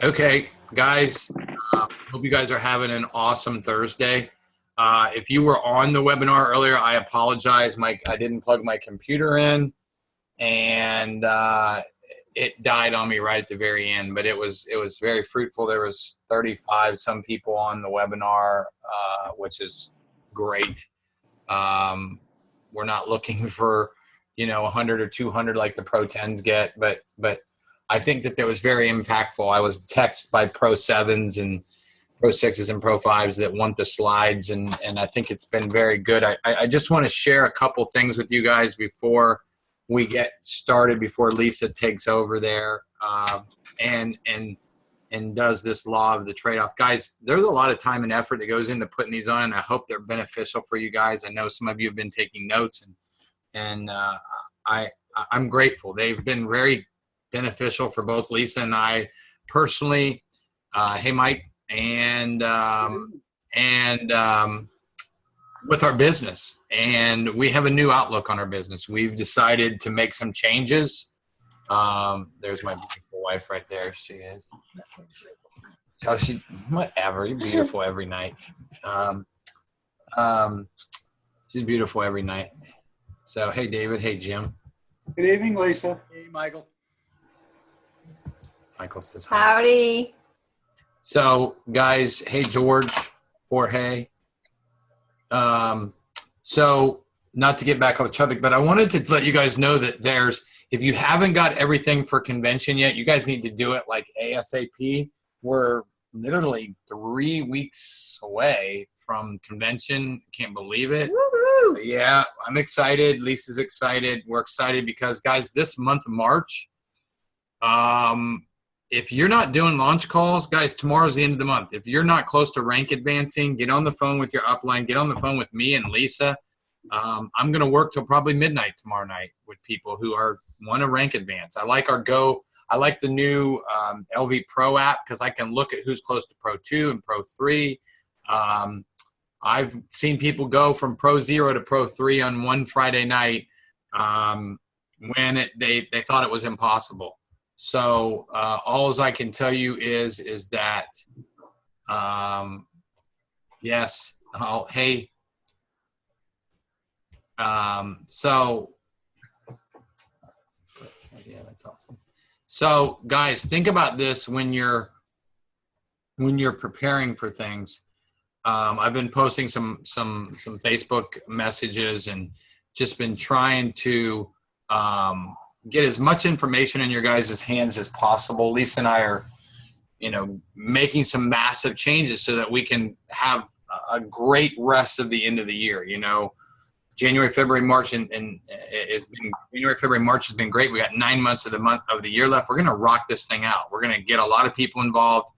Okay, guys, hope you guys are having an awesome Thursday. If you were on the webinar earlier, I apologize. I didn't plug my computer in, and it died on me right at the very end. But it was very fruitful. There was 35 some people on the webinar, which is great. We're not looking for 100 or 200 like the Pro 10s get, but I think that was very impactful. I was texted by Pro 7s and Pro 6s and Pro 5s that want the slides, and I think it's been very good. I just want to share a couple things with you guys before we get started, before Lisa takes over there and does this law of the trade-off. Guys, there's a lot of time and effort that goes into putting these on, and I hope they're beneficial for you guys. I know some of you have been taking notes, and I'm grateful. They've been very beneficial for both Lisa and I personally. Hey, Mike, and with our business. And we have a new outlook on our business. We've decided to make some changes. There's my beautiful wife right there. She is. Oh, whatever. You're beautiful every night. She's beautiful every night. So, hey, David. Hey, Jim. Good evening, Lisa. Hey, Michael. Michael says hi. Howdy. So, guys, hey, George, Jorge. So, not to get back on the topic, but I wanted to let you guys know that if you haven't got everything for convention yet, you guys need to do it like ASAP. We're literally 3 weeks away from convention. Can't believe it. Woohoo! Yeah, I'm excited. Lisa's excited. We're excited because, guys, this month of March, if you're not doing launch calls, guys, tomorrow's the end of the month. If you're not close to rank advancing, get on the phone with your upline. Get on the phone with me and Lisa. I'm going to work till probably midnight tomorrow night with people who want to rank advance. I like the new LV Pro app because I can look at who's close to Pro 2 and Pro 3. I've seen people go from Pro 0 to Pro 3 on one Friday night when they thought it was impossible. So all I can tell you is that, yes, hey, so, yeah, that's awesome. So guys, think about this when you're preparing for things. I've been posting some Facebook messages and just been trying to get as much information in your guys' hands as possible. Lisa and I are, making some massive changes so that we can have a great rest of the end of the year. January, February, March, January, February, March has been great. We got 9 months of the year left. We're going to rock this thing out. We're going to get a lot of people involved.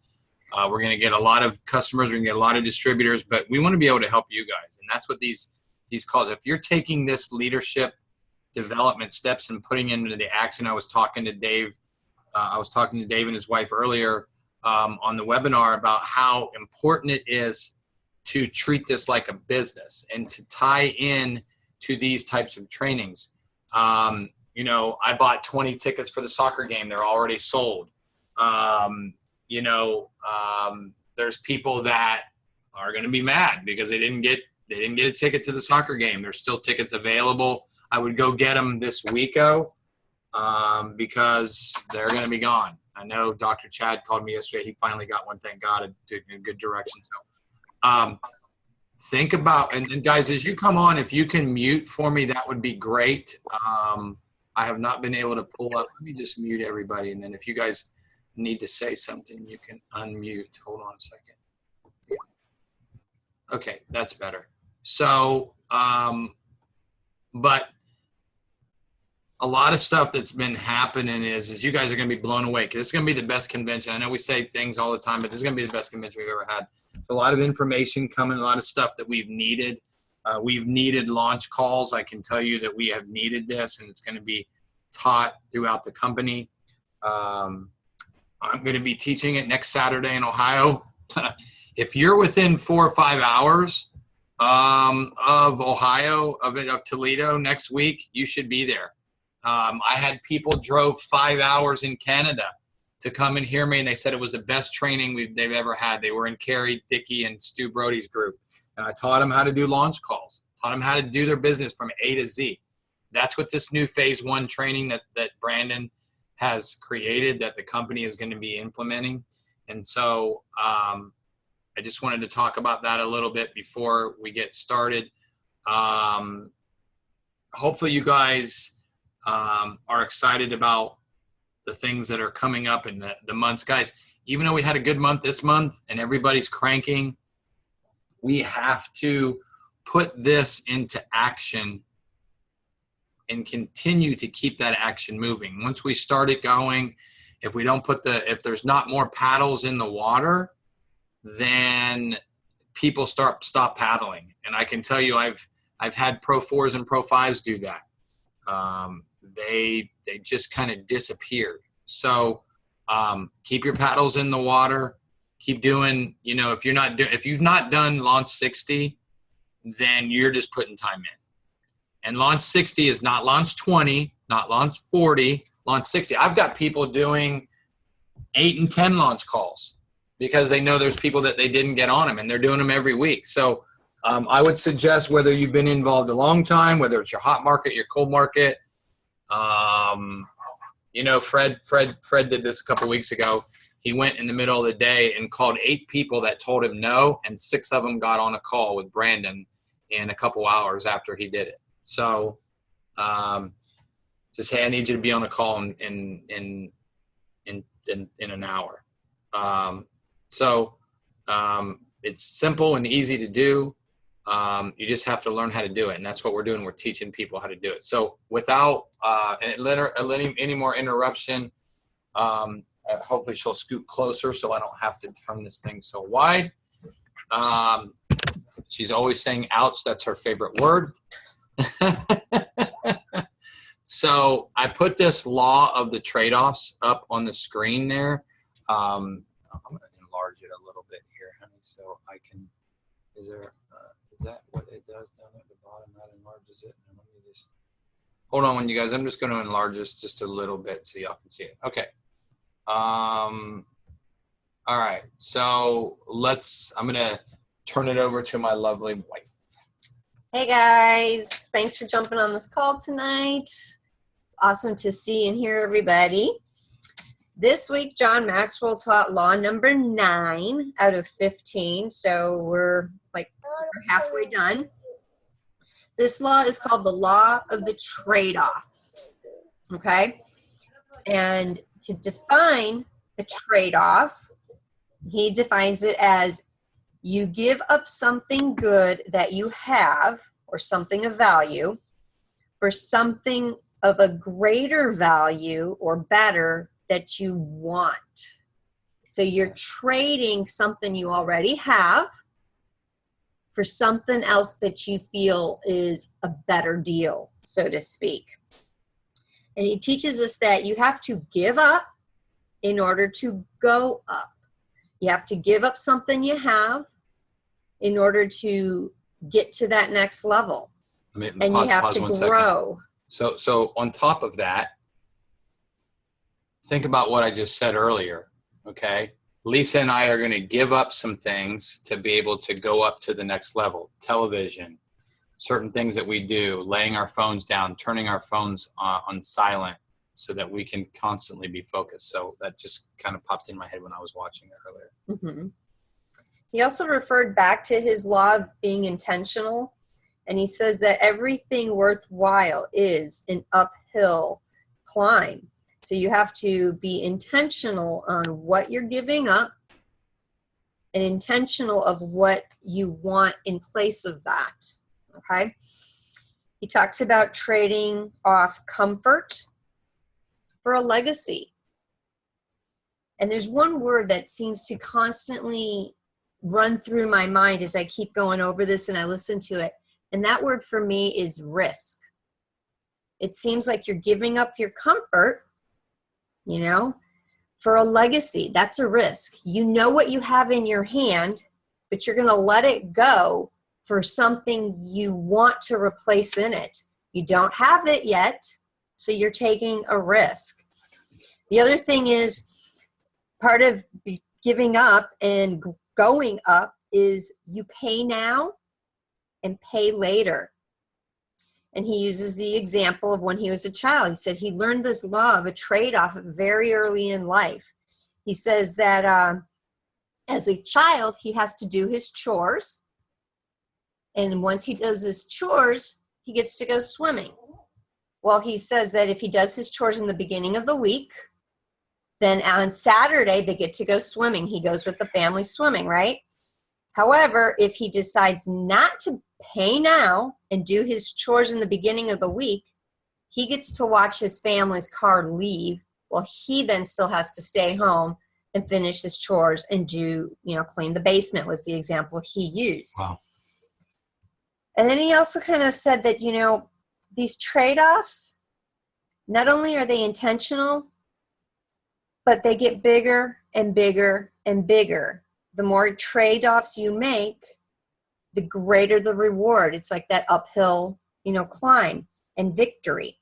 We're going to get a lot of customers. We're going to get a lot of distributors, but we want to be able to help you guys. And that's what these calls. If you're taking this leadership development steps and putting into the action, I was talking to Dave and his wife earlier on the webinar about how important it is to treat this like a business and to tie in to these types of trainings. I bought 20 tickets for the soccer game. They're already sold. There's people that are going to be mad because they didn't get a ticket to the soccer game. There's still tickets available. I would go get them this weeko because they're going to be gone. I know Dr. Chad called me yesterday. He finally got one. Thank God, in a good direction. So think about, and guys, as you come on, if you can mute for me, that would be great. I have not been able to pull up. Let me just mute everybody. And then if you guys need to say something, you can unmute. Hold on a second. Okay, that's better. So, but a lot of stuff that's been happening is you guys are going to be blown away because it's going to be the best convention. I know we say things all the time, but this is going to be the best convention we've ever had. There's a lot of information coming, a lot of stuff that we've needed. We've needed launch calls. I can tell you that we have needed this, and it's going to be taught throughout the company. I'm going to be teaching it next Saturday in Ohio. If you're within 4 or 5 hours of Ohio, of Toledo next week, you should be there. I had people drove 5 hours in Canada to come and hear me, and they said it was the best training they've ever had. They were in Carrie, Dickey, and Stu Brody's group. And I taught them how to do launch calls, taught them how to do their business from A to Z. That's what this new phase 1 training that Brandon has created, that the company is going to be implementing. And so I just wanted to talk about that a little bit before we get started. Hopefully you guys are excited about the things that are coming up in the months. Guys, even though we had a good month this month and everybody's cranking, we have to put this into action and continue to keep that action moving. Once we start it going, if we don't if there's not more paddles in the water, then people stop paddling. And I can tell you, I've had Pro 4s and Pro 5s do that. They just kind of disappeared. So keep your paddles in the water. Keep doing, if you've not done launch 60, then you're just putting time in. And launch 60 is not launch 20, not launch 40, launch 60. I've got people doing 8 and 10 launch calls because they know there's people that they didn't get on them, and they're doing them every week. So I would suggest, whether you've been involved a long time, whether it's your hot market, your cold market, Fred did this a couple weeks ago. He went in the middle of the day and called 8 people that told him no, and 6 of them got on a call with Brandon in a couple hours after he did it. So just, hey, I need you to be on a call in an hour. It's simple and easy to do. You just have to learn how to do it, and that's what we're doing. We're teaching people how to do it. So without any more interruption, hopefully she'll scoot closer so I don't have to turn this thing so wide. She's always saying ouch. That's her favorite word. So I put this law of the trade-offs up on the screen there. I'm going to enlarge it a little bit here, honey, so I can. Is that what it does down at the bottom? That enlarges it. And let me just hold on, you guys. I'm just going to enlarge this just a little bit so y'all can see it. Okay. All right. So I'm going to turn it over to my lovely wife. Hey guys, thanks for jumping on this call tonight. Awesome to see and hear everybody. This week, John Maxwell taught law number 9 out of 15, so we're halfway done. This law is called the law of the trade-offs, okay? And to define a trade-off, he defines it as you give up something good that you have, or something of value, for something of a greater value or better that you want. So you're trading something you already have for something else that you feel is a better deal, so to speak. And he teaches us that you have to give up in order to go up. You have to give up something you have in order to get to that next level. And you have to grow. So on top of that, think about what I just said earlier, okay? Lisa and I are going to give up some things to be able to go up to the next level. Television, certain things that we do, laying our phones down, turning our phones on silent so that we can constantly be focused. So that just kind of popped in my head when I was watching it earlier. Mm-hmm. He also referred back to his law of being intentional. And he says that everything worthwhile is an uphill climb. So you have to be intentional on what you're giving up and intentional of what you want in place of that, okay? He talks about trading off comfort for a legacy. And there's one word that seems to constantly run through my mind as I keep going over this and I listen to it. And that word for me is risk. It seems like you're giving up your comfort, for a legacy. That's a risk. You know what you have in your hand, but you're going to let it go for something you want to replace in it. You don't have it yet, so you're taking a risk. The other thing is part of giving up and going up is you pay now and pay later. And he uses the example of when he was a child. He said he learned this law of a trade-off very early in life. He says that as a child, he has to do his chores. And once he does his chores, he gets to go swimming. Well, he says that if he does his chores in the beginning of the week, then on Saturday, they get to go swimming. He goes with the family swimming, right? However, if he decides not to pay now and do his chores in the beginning of the week, he gets to watch his family's car leave while he then still has to stay home and finish his chores and do, clean the basement was the example he used. Wow. And then he also kind of said that, these trade-offs, not only are they intentional, but they get bigger and bigger and bigger. The more trade-offs you make, the greater the reward. It's like that uphill, climb and victory.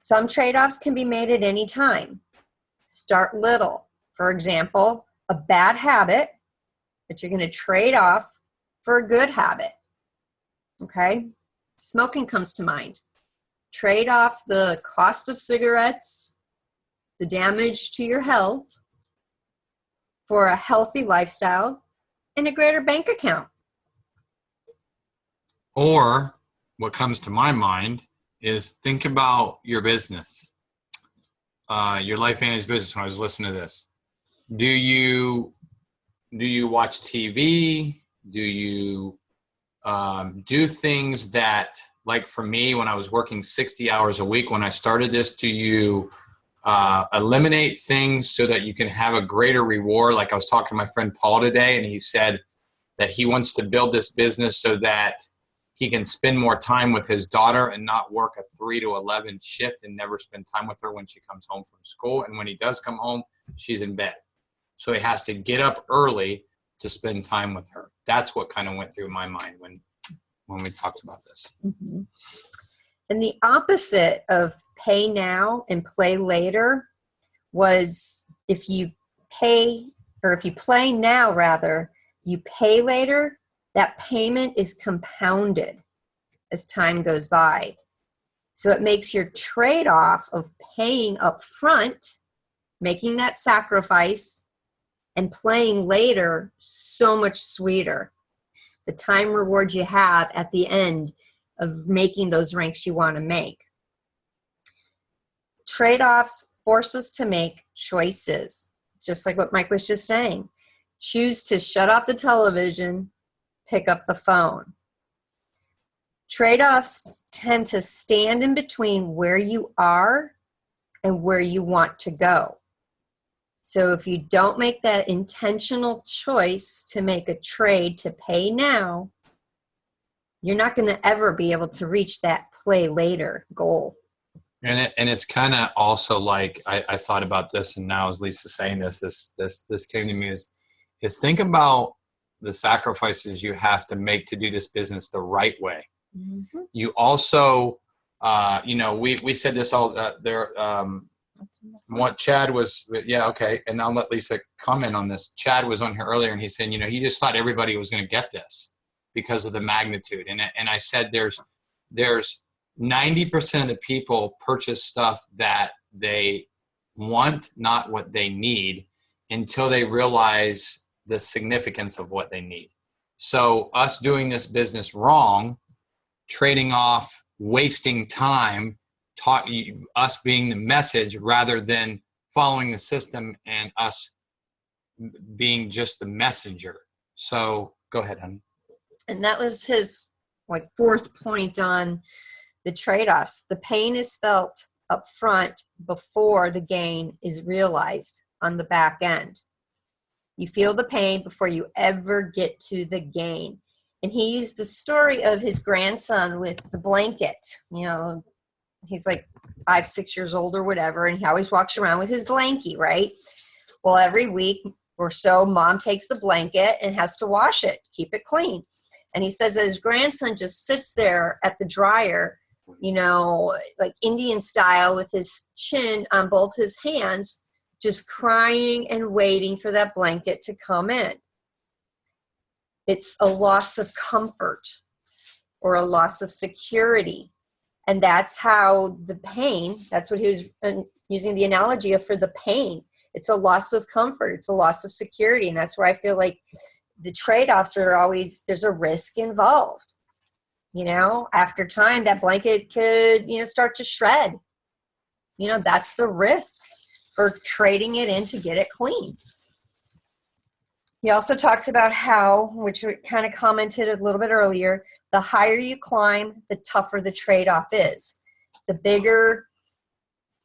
Some trade-offs can be made at any time. Start little. For example, a bad habit that you're going to trade off for a good habit. Okay? Smoking comes to mind. Trade off the cost of cigarettes, the damage to your health, for a healthy lifestyle and a greater bank account. Or what comes to my mind is think about your business, your Life Vantage business. When I was listening to this, do you watch TV? Do you do things that, like for me, when I was working 60 hours a week when I started this, do you eliminate things so that you can have a greater reward? Like I was talking to my friend Paul today, and he said that he wants to build this business so that he can spend more time with his daughter and not work a 3 to 11 shift and never spend time with her when she comes home from school. And when he does come home, she's in bed. So he has to get up early to spend time with her. That's what kind of went through my mind when we talked about this. Mm-hmm. And the opposite of pay now and play later was if you play now rather, you pay later, that payment is compounded as time goes by. So it makes your trade-off of paying up front, making that sacrifice, and playing later so much sweeter. The time reward you have at the end of making those ranks you want to make. Trade-offs force us to make choices, just like what Mike was just saying. Choose to shut off the television, pick up the phone. Trade-offs tend to stand in between where you are and where you want to go. So if you don't make that intentional choice to make a trade to pay now, you're not going to ever be able to reach that play later goal. And it's kind of also like I thought about this, and now as Lisa's saying this came to me is think about the sacrifices you have to make to do this business the right way. Mm-hmm. You also, we said this all there. What Chad was, yeah, okay, and I'll let Lisa comment on this. Chad was on here earlier, and he said, he just thought everybody was going to get this because of the magnitude. And I said, there's 90% of the people purchase stuff that they want, not what they need, until they realize the significance of what they need. So us doing this business wrong, trading off, wasting time, us being the message rather than following the system and us being just the messenger. So go ahead, honey. And that was his fourth point on the trade-offs. The pain is felt up front before the gain is realized on the back end. You feel the pain before you ever get to the gain. And he used the story of his grandson with the blanket. He's like 5, 6 years old or whatever, and he always walks around with his blankie, right? Well, every week or so, mom takes the blanket and has to wash it, keep it clean. And he says that his grandson just sits there at the dryer, like Indian style, with his chin on both his hands, just crying and waiting for that blanket to come in. It's a loss of comfort or a loss of security. And that's how the pain, that's what he was using the analogy of for the pain. It's a loss of comfort. It's a loss of security. And that's where I feel like the trade-offs are always, there's a risk involved. You know, after time, that blanket could, start to shred. That's the risk for trading it in to get it clean. He also talks about how, which we kind of commented a little bit earlier, the higher you climb, the tougher the trade-off is. The bigger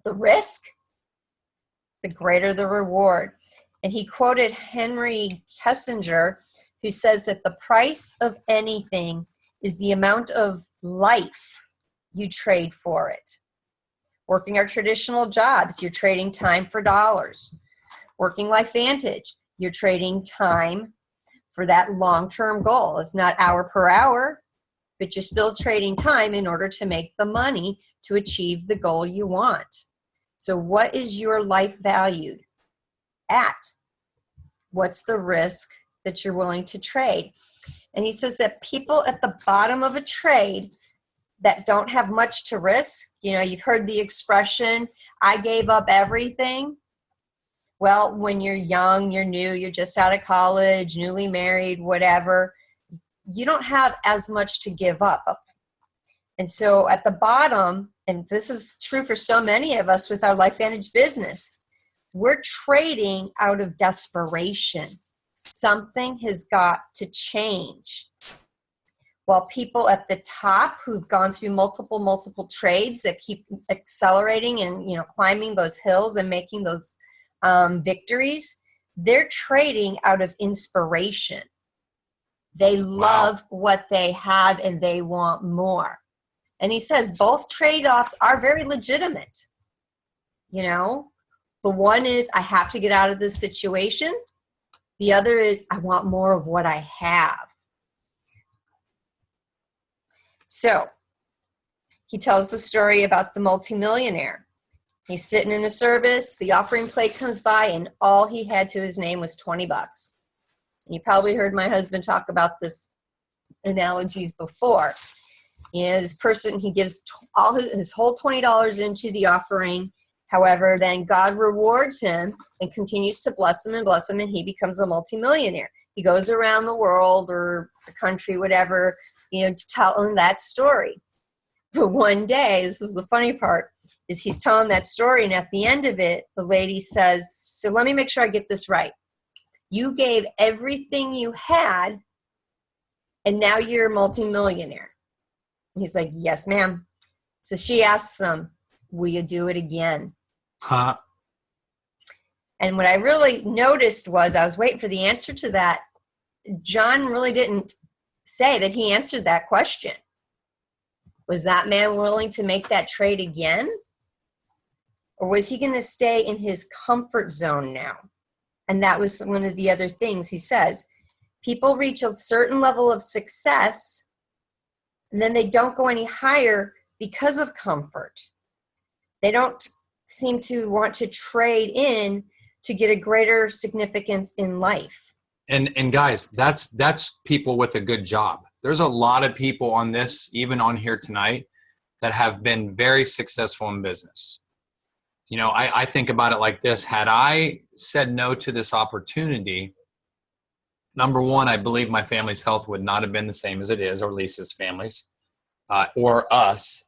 the risk, the greater the reward. And he quoted Henry Kissinger, who says that the price of anything is the amount of life you trade for it. Working our traditional jobs, you're trading time for dollars. Working LifeVantage, you're trading time for that long-term goal. It's not hour per hour, but you're still trading time in order to make the money to achieve the goal you want. So what is your life valued at? What's the risk that you're willing to trade? And he says that people at the bottom of a trade that don't have much to risk, you've heard the expression, I gave up everything. Well, when you're young, you're new, you're just out of college, newly married, whatever, you don't have as much to give up. And so at the bottom, and this is true for so many of us with our LifeVantage business, we're trading out of desperation. Something has got to change. While people at the top who've gone through multiple trades that keep accelerating and climbing those hills and making those victories, they're trading out of inspiration. They love what they have and they want more. And he says both trade-offs are very legitimate. The one is I have to get out of this situation. The other is I want more of what I have. So he tells the story about the multimillionaire. He's sitting in a service, the offering plate comes by, and all he had to his name was $20. And you probably heard my husband talk about this analogies before. This person, he gives all his whole $20 into the offering. However, then God rewards him and continues to bless him, and he becomes a multimillionaire. He goes around the world or the country, whatever, telling that story. But one day, this is the funny part, is he's telling that story, and at the end of it, the lady says, so let me make sure I get this right. You gave everything you had, and now you're a multimillionaire. He's like, yes, ma'am. So she asks him, will you do it again? Huh? And what I really noticed was I was waiting for the answer to that. John really didn't say that he answered that question. Was that man willing to make that trade again? Or was he going to stay in his comfort zone now? And that was one of the other things he says. People reach a certain level of success, and then they don't go any higher because of comfort. They don't seem to want to trade in to get a greater significance in life. And guys, that's people with a good job. There's a lot of people on this, even on here tonight, that have been very successful in business. I think about it like this. Had I said no to this opportunity, number one, I believe my family's health would not have been the same as it is, or Lisa's family's, or us,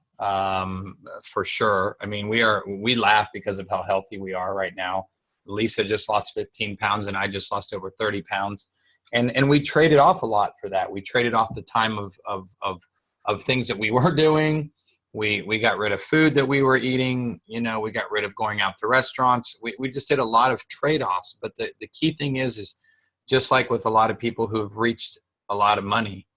for sure. I mean, we laugh because of how healthy we are right now. Lisa just lost 15 pounds and I just lost over 30 pounds. And we traded off a lot for that. We traded off the time of things that we were doing. We got rid of food that we were eating. We got rid of going out to restaurants. We just did a lot of trade-offs. But the key thing is just like with a lot of people who have reached a lot of money,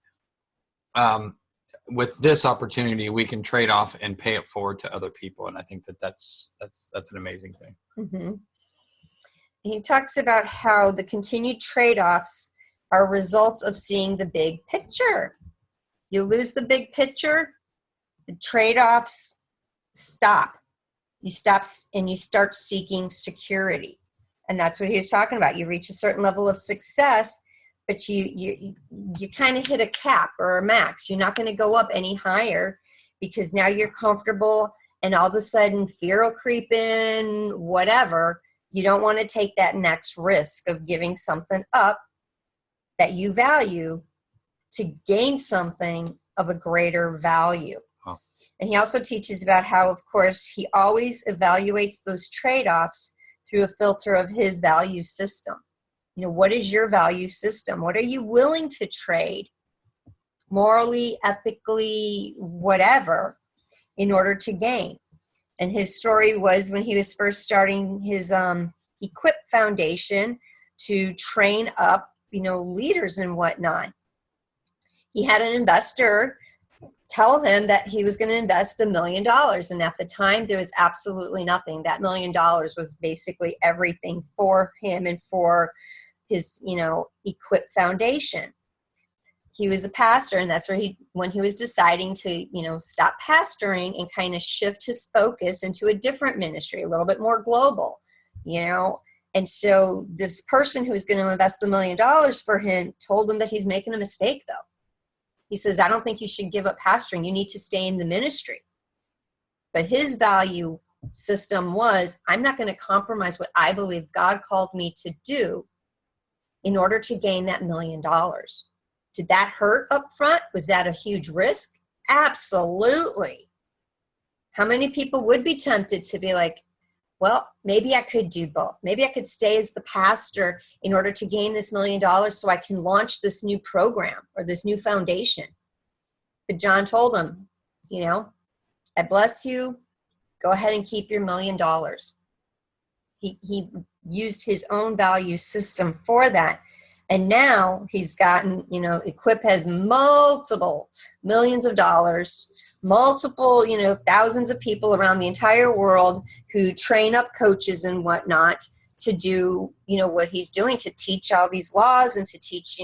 with this opportunity, we can trade off and pay it forward to other people. And I think that's an amazing thing. Mm-hmm. He talks about how the continued trade-offs are results of seeing the big picture. You lose the big picture, the trade-offs stop. You stop and you start seeking security. And that's what he was talking about. You reach a certain level of success, but you kind of hit a cap or a max. You're not going to go up any higher because now you're comfortable, and all of a sudden fear will creep in, whatever. You don't want to take that next risk of giving something up that you value to gain something of a greater value. Huh. And he also teaches about how, of course, he always evaluates those trade-offs through a filter of his value system. You know, what is your value system? What are you willing to trade morally, ethically, whatever, in order to gain? And his story was when he was first starting his Equip Foundation to train up, leaders and whatnot. He had an investor tell him that he was going to invest $1 million. And at the time, there was absolutely nothing. That $1 million was basically everything for him and for his, Equip Foundation. He was a pastor, and that's where when he was deciding to, stop pastoring and kind of shift his focus into a different ministry, a little bit more global, And so this person who was going to invest $1 million for him told him that he's making a mistake, though. He says, I don't think you should give up pastoring. You need to stay in the ministry. But his value system was, I'm not going to compromise what I believe God called me to do in order to gain that $1 million. Did that hurt up front? Was that a huge risk? Absolutely. How many people would be tempted to be like, well, maybe I could do both. Maybe I could stay as the pastor in order to gain this $1 million so I can launch this new program or this new foundation. But John told him, I bless you. Go ahead and keep your $1 million. He used his own value system for that. And now he's gotten, Equip has multiple millions of dollars, multiple, thousands of people around the entire world who train up coaches and whatnot to do, what he's doing, to teach all these laws and to teach,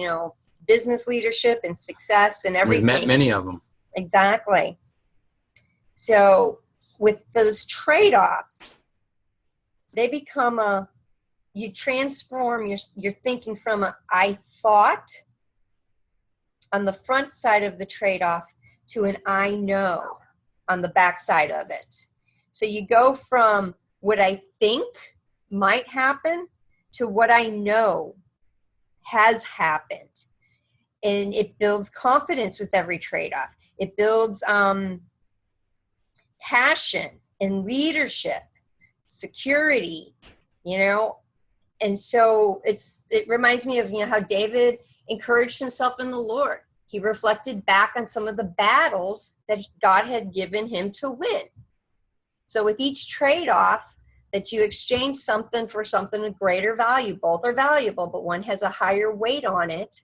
business leadership and success and everything. We've met many of them. Exactly. So with those trade-offs, they become you transform your thinking from I thought on the front side of the trade-off to an I know on the back side of it. So you go from what I think might happen to what I know has happened. And it builds confidence with every trade-off. It builds passion and leadership, security, And so it reminds me of, how David encouraged himself in the Lord. He reflected back on some of the battles that God had given him to win. So with each trade-off that you exchange something for something of greater value, both are valuable, but one has a higher weight on it,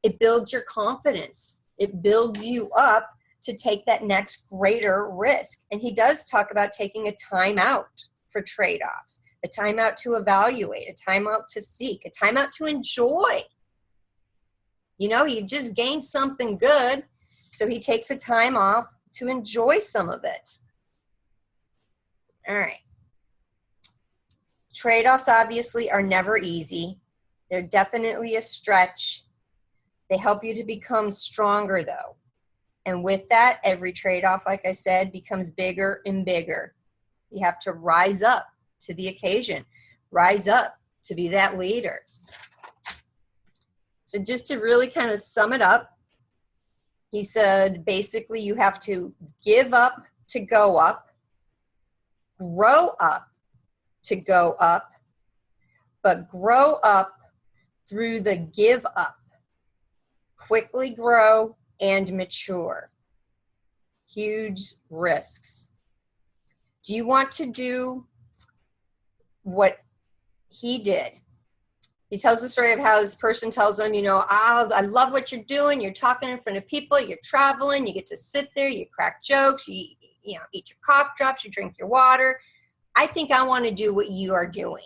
it builds your confidence. It builds you up to take that next greater risk. And he does talk about taking a time out for trade-offs, a time out to evaluate, a time out to seek, a time out to enjoy. You just gained something good, so he takes a time off to enjoy some of it. All right. Trade-offs obviously are never easy. They're definitely a stretch. They help you to become stronger, though. And with that, every trade-off, like I said, becomes bigger and bigger. You have to rise up to the occasion, rise up to be that leader. So just to really kind of sum it up, he said, basically you have to give up to go up, grow up to go up, but grow up through the give up. Quickly grow and mature. Huge risks. Do you want to do what he did? He tells the story of how this person tells him, I love what you're doing. You're talking in front of people. You're traveling. You get to sit there. You crack jokes. You eat your cough drops. You drink your water. I think I want to do what you are doing.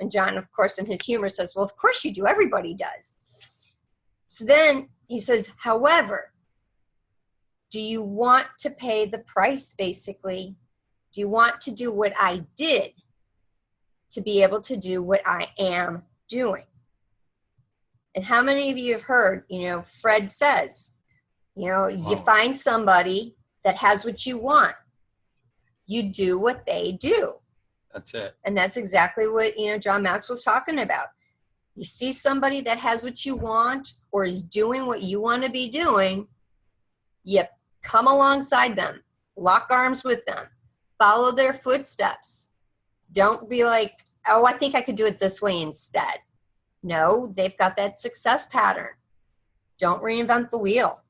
And John, of course, in his humor says, well, of course you do. Everybody does. So then he says, however, do you want to pay the price, basically? Do you want to do what I did? to be able to do what I am doing. And how many of you have heard, Fred says, you find somebody that has what you want. You do what they do. That's it. And that's exactly what, John Maxwell's talking about. You see somebody that has what you want or is doing what you want to be doing, you come alongside them, lock arms with them, follow their footsteps. Don't be like, oh, I think I could do it this way instead. No, they've got that success pattern. Don't reinvent the wheel.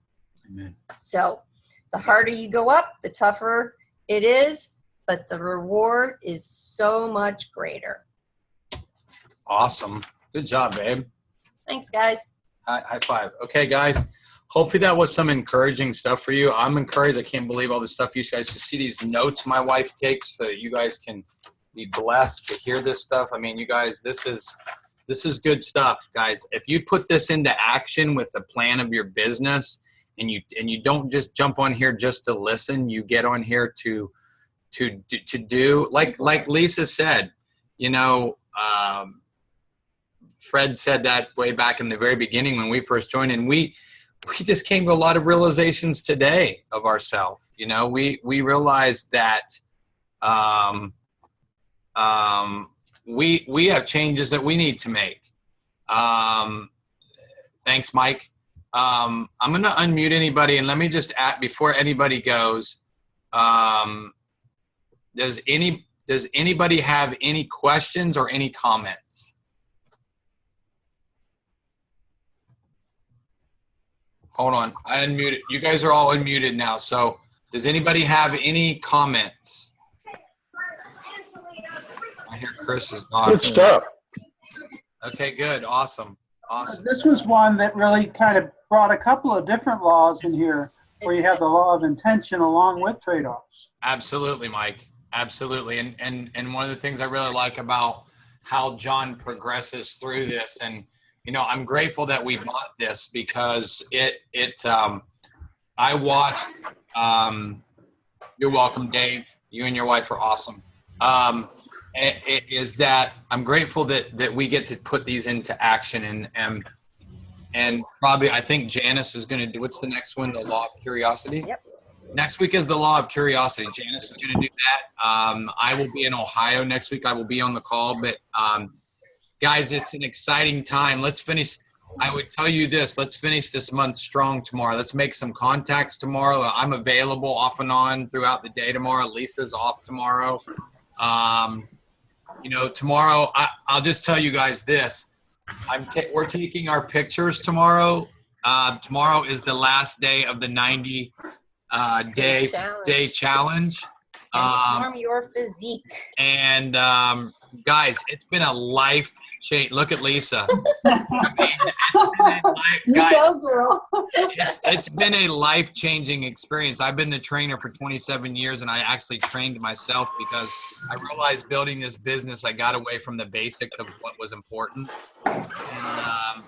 Amen. So the harder you go up, the tougher it is, but the reward is so much greater. Awesome. Good job, babe. Thanks, guys. High five. Okay, guys. Hopefully that was some encouraging stuff for you. I'm encouraged. I can't believe all the stuff you guys to see these notes my wife takes so that you guys can be blessed to hear this stuff. I mean, you guys, this is good stuff, guys. If you put this into action with the plan of your business and you don't just jump on here just to listen, you get on here to do like Lisa said, Fred said that way back in the very beginning when we first joined, and we just came to a lot of realizations today of ourselves. We realized that we have changes that we need to make. Thanks, Mike. I'm going to unmute anybody, and let me just add before anybody goes. Does anybody have any questions or any comments? Hold on, I unmuted. You guys are all unmuted now. So does anybody have any comments? I hear Chris is not. Good stuff. Okay, good. Awesome. This was one that really kind of brought a couple of different laws in here where you have the law of intention along with trade-offs. Absolutely, Mike. Absolutely. And one of the things I really like about how John progresses through this, and I'm grateful that we bought this because I watched, you're welcome, Dave. You and your wife are awesome. It is that I'm grateful that we get to put these into action and probably I think Janice is going to do, what's the next one? The law of curiosity. Yep. Next week is the law of curiosity. Janice is going to do that. I will be in Ohio next week. I will be on the call, but guys, it's an exciting time. Let's finish. I would tell you this. Let's finish this month strong tomorrow. Let's make some contacts tomorrow. I'm available off and on throughout the day tomorrow. Lisa's off tomorrow. Tomorrow, I'll just tell you guys this. We're taking our pictures tomorrow. Tomorrow is the last day of the 90 day challenge. Transform your physique. And guys, it's been a life change. Look at Lisa. It's been a life-changing experience. I've been the trainer for 27 years, and I actually trained myself because I realized building this business, I got away from the basics of what was important. And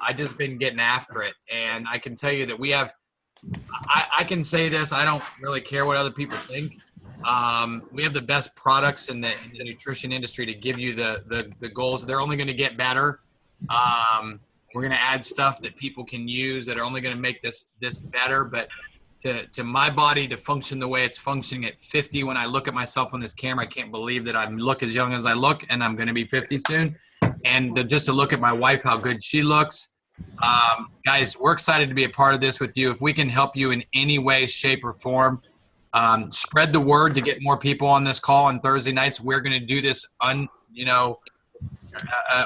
I just been getting after it. And I can tell you that we have, I can say this, I don't really care what other people think. We have the best products in the nutrition industry to give you the goals. They're only going to get better. We're going to add stuff that people can use that are only going to make this better. But to my body to function the way it's functioning at 50, when I look at myself on this camera, I can't believe that I look as young as I look, and I'm going to be 50 soon. And just to look at my wife, how good she looks. Guys, we're excited to be a part of this with you. If we can help you in any way, shape, or form, spread the word to get more people on this call on Thursday nights. We're going to do this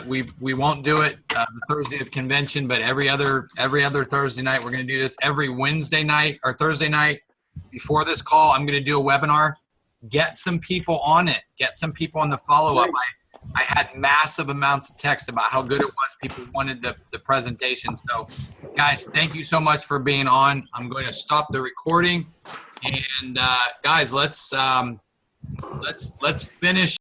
we won't do it the Thursday of convention, but every other Thursday night. We're going to do this every Wednesday night or Thursday night before this call. I'm going to do a webinar. Get some people on it. Get some people on the follow-up. I had massive amounts of text about how good it was. People wanted the presentation. So guys, thank you so much for being on. I'm going to stop the recording, and guys, let's finish